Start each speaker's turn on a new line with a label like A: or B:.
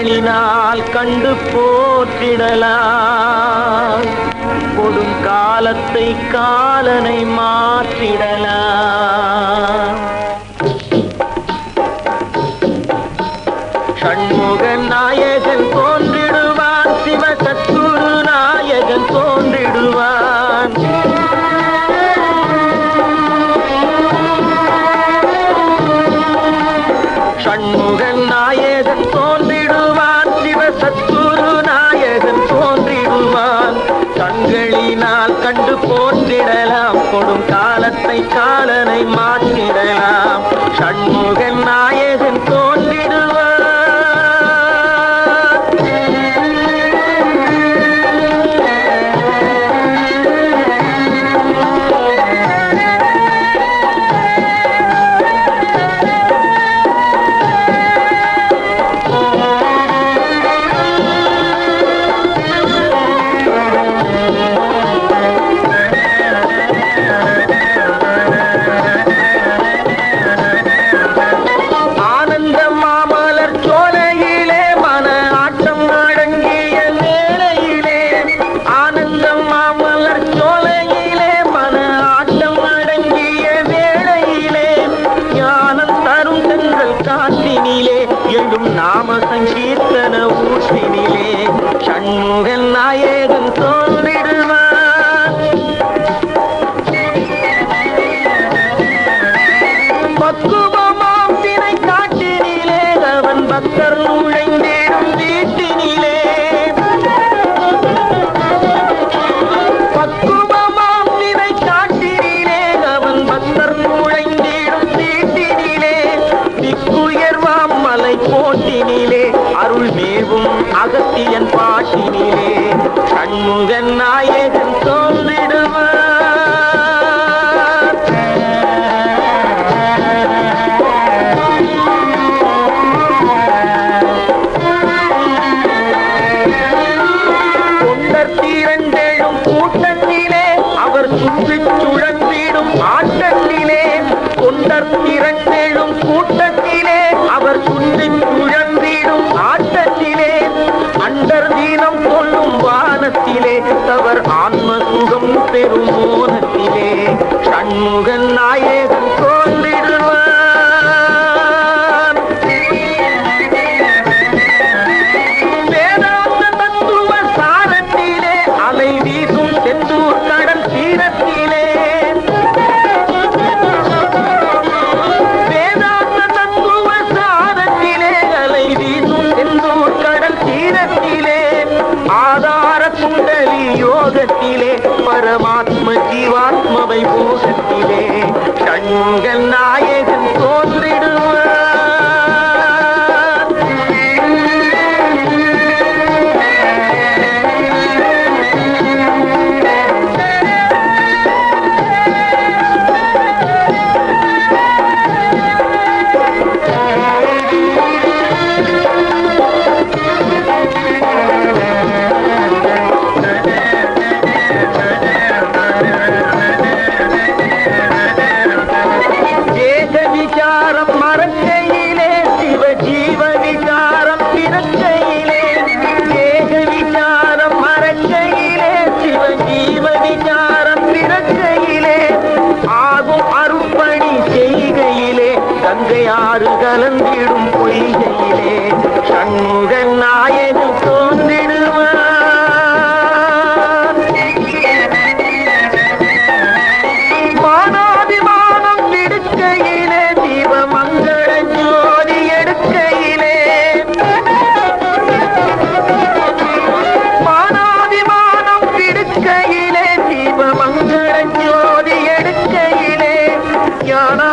A: கண்களினால் கண்டு போற்றிடலாம், கொடும் காலத்தை காலனை மாற்றிடலாம். ஷண்முகன் நாயகன் தோன்றிடுவான், சிவசத்குரு நாயகன் தோன்றிடுவான். ஷண்முகன் நாயகன் தோன்றிடுவான், சிவசத்குரு நாயகன் தோன்றிடுவான். கண்களினால் கண்டு போற்றிடலாம், கொடும் காலத்தை காலனை மாற்றிடலாம். ஷண்முகன் நாயகன் தோன்றிடுவான். நாம சங்கீர்த்தன ஊற்றினிலே ஷண்முகன் நாயகன் தோன்றிடுவான். பக்குவமாம் தினை காட்டினிலே அவன் பக்தர் நுழைந்திடும் வீட்டினிலே. பக்குவமாம் தினை காட்டினிலே அவன் பக்தர் நுழைந்திடும் வீட்டினிலே. திக்குயர்வாம் மலை போட்டினிலே அருள் மேவும் அகத்தியன் பாட்டினிலே ஷண்முகன் நாயகன் தோன்றிடுவான். தொண்டர் தீரண்டெழும் கூட்டத்திலே அவர் சுற்றி சுழன்றிடும் ஆட்டத்திலே. தொண்டர் திரண்டெழும் கூட்டத்திலே அவர் சுற்றி சுழன்றிடும் ஆட்டத்திலே. அண்டர் தீனம் கொள்ளும் வானத்திலே தவர் ஆன்ம சுகம் பெறும் மோனத்திலே ஷண்முகன் நாயகன் தோன்றிடுவான். வேதாந்த தத்துவ சாரத்திலே அலை வீசும் செந்தூர் கடல் தீரத்திலே. ஆதார குண்டலி யோகத்திலே பரமாத்ம ஜீவாத்மவை போகத்திலே ஷண்முகன் நாயகன் தோன்றிடுவான். கங்கையாறு கலந்திடும் பொய்கையிலே ஷண்முகன் நாயகன் தோன்றிடுவான். மானாதிமானம் விடுக்கையிலே தீபமங்கள ஜோதி எடுக்கையிலே. மானாதிமானம் விடுக்கையிலே தீபமங்கள ஜோதி எடுக்கையிலே ஞான